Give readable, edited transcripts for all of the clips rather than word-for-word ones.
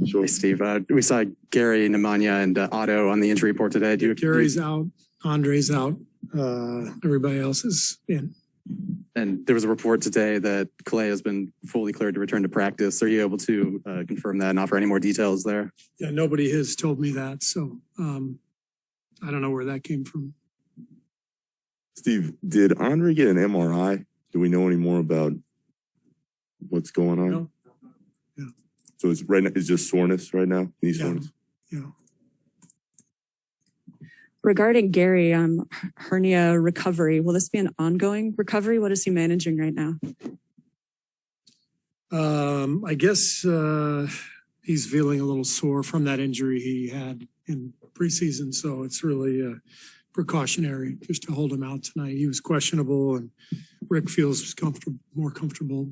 Sure. Hey, Steve. We saw Gary, Nemanja, and Otto on the injury report today. Gary's out. Andre's out. Everybody else is in. And there was a report today that Clay has been fully cleared to return to practice. Are you able to confirm that and offer any more details there? Yeah, nobody has told me that, so I don't know where that came from. Steve, did Andre get an MRI? Do we know any more about what's going on? No. Yeah. So it's right now, it's just soreness right now? Soreness? Yeah. Regarding Gary, hernia recovery, will this be an ongoing recovery? What is he managing right now? I guess he's feeling a little sore from that injury he had in preseason, so it's really precautionary just to hold him out tonight. He was questionable, and Rick feels more comfortable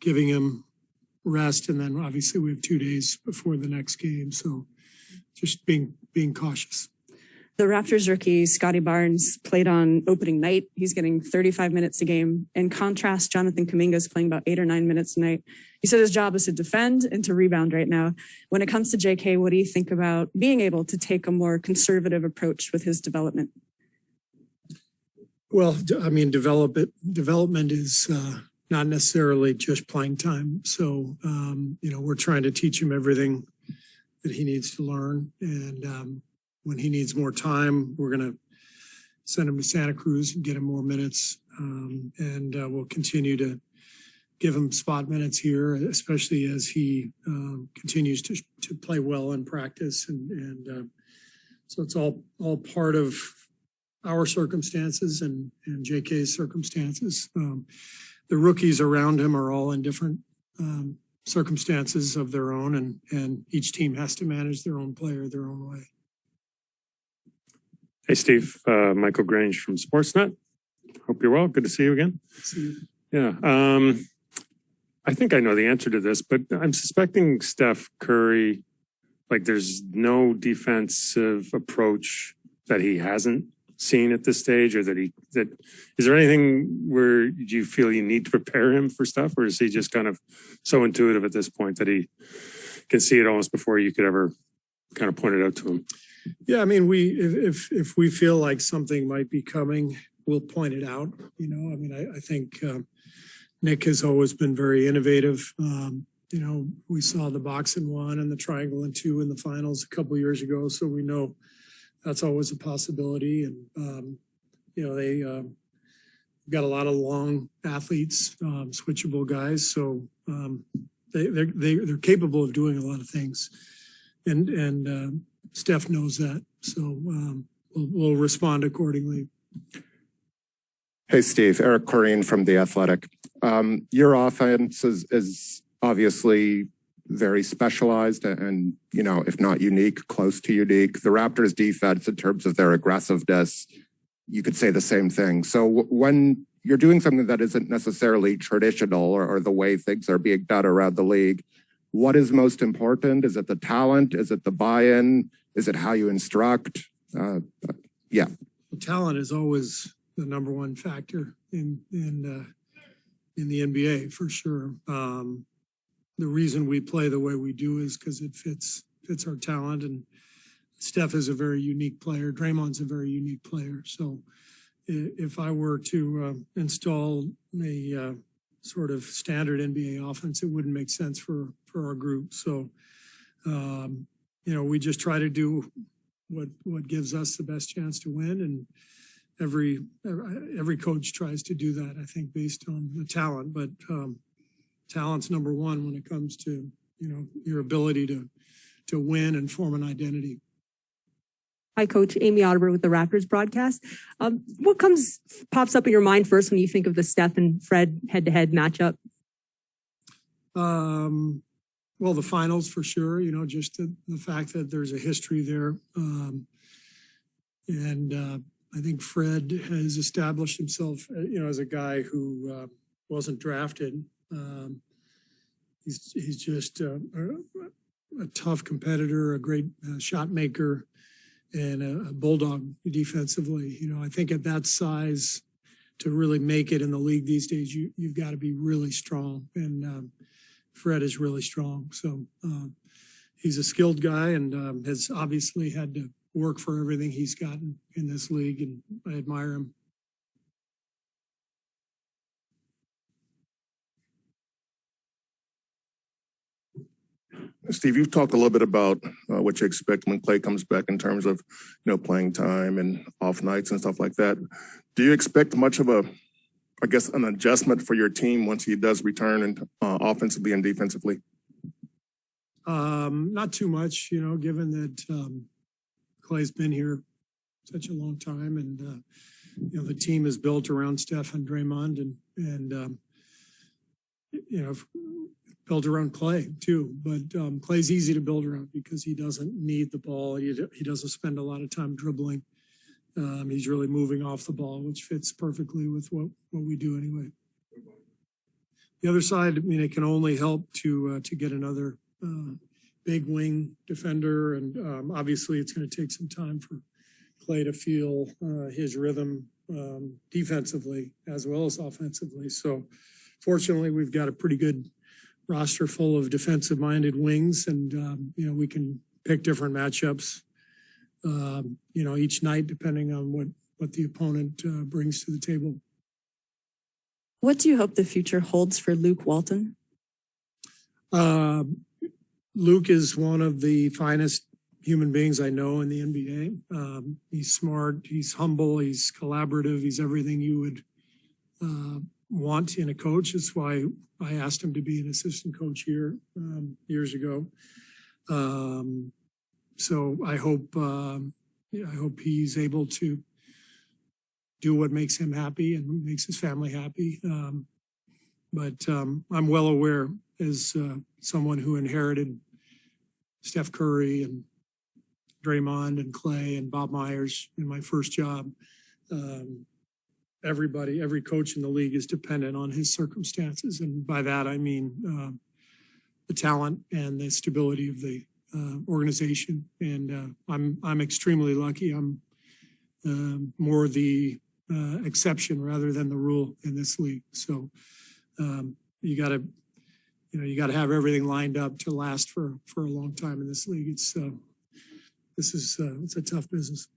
giving him rest, and then obviously we have 2 days before the next game, so just being cautious. The Raptors rookie, Scotty Barnes, played on opening night. He's getting 35 minutes a game. In contrast, Jonathan Kuminga is playing about 8 or 9 minutes a night. He said his job is to defend and to rebound right now. When it comes to JK, what do you think about being able to take a more conservative approach with his development? Well, I mean, development is not necessarily just playing time. So, we're trying to teach him everything that he needs to learn. And when he needs more time, we're going to send him to Santa Cruz and get him more minutes. And we'll continue to give him spot minutes here, especially as he continues to play well in practice. And so it's all part of our circumstances and JK's circumstances. The rookies around him are all in different circumstances of their own, and each team has to manage their own player their own way. Hey, Steve. Michael Grange from Sportsnet. Hope you're well. Good to see you again. See you. Yeah. I think I know the answer to this, but I'm suspecting Steph Curry, like there's no defensive approach that he hasn't seen at this stage, or that is there anything where you feel you need to prepare him for stuff, or is he just kind of so intuitive at this point that he can see it almost before you could ever kind of point it out to him? Yeah, I mean, if we feel like something might be coming, we'll point it out. I think Nick has always been very innovative. We saw the box and 1 and the triangle and 2 in the finals a couple of years ago, so we know that's always a possibility. And they got a lot of long athletes, switchable guys, so they're capable of doing a lot of things, and Steph knows that, so we'll respond accordingly. Hey, Steve. Eric Corrine from The Athletic. Your offense is obviously very specialized and, if not unique, close to unique. The Raptors defense, in terms of their aggressiveness, you could say the same thing. So when you're doing something that isn't necessarily traditional or the way things are being done around the league, what is most important? Is it the talent? Is it the buy-in? Is it how you instruct? Yeah. Well, talent is always the number one factor in the NBA, for sure. The reason we play the way we do is because it fits our talent, and Steph is a very unique player. Draymond's a very unique player. So if I were to install a sort of standard NBA offense, it wouldn't make sense for our group. So, we just try to do what gives us the best chance to win, and every coach tries to do that, I think, based on the talent. But talent's number one when it comes to your ability to win and form an identity. Hi, Coach. Amy Otterberg with the Raptors broadcast. What pops up in your mind first when you think of the Steph and Fred head-to-head matchup? Well, the finals for sure. Just the fact that there's a history there, and I think Fred has established himself, as a guy who wasn't drafted. He's just a tough competitor, a great shot maker, and a bulldog defensively. I think at that size, to really make it in the league these days, you've got to be really strong, and Fred is really strong. So he's a skilled guy and has obviously had to work for everything he's gotten in this league, and I admire him. Steve, you've talked a little bit about what you expect when Clay comes back in terms of, playing time and off nights and stuff like that. Do you expect much of an adjustment for your team once he does return and offensively and defensively? Not too much, given that Clay's been here such a long time, and the team is built around Steph and Draymond, and built around Clay too. But Clay's easy to build around because he doesn't need the ball. He doesn't spend a lot of time dribbling. He's really moving off the ball, which fits perfectly with what we do anyway. The other side, it can only help to get another big wing defender, and obviously it's going to take some time for Clay to feel his rhythm defensively as well as offensively. So fortunately, we've got a pretty good roster full of defensive-minded wings, and we can pick different matchups, each night depending on what the opponent brings to the table. What do you hope the future holds for Luke Walton? Luke is one of the finest human beings I know in the NBA. He's smart, he's humble, he's collaborative, he's everything you would want in a coach. That's why I asked him to be an assistant coach here years ago. So I hope he's able to do what makes him happy and makes his family happy. But I'm well aware, as someone who inherited Steph Curry and Draymond and Clay and Bob Myers in my first job, every coach in the league is dependent on his circumstances. And by that, I mean the talent and the stability of the organization. And I'm extremely lucky. I'm more the exception rather than the rule in this league. So you got to have everything lined up to last for a long time in this league. It's a tough business.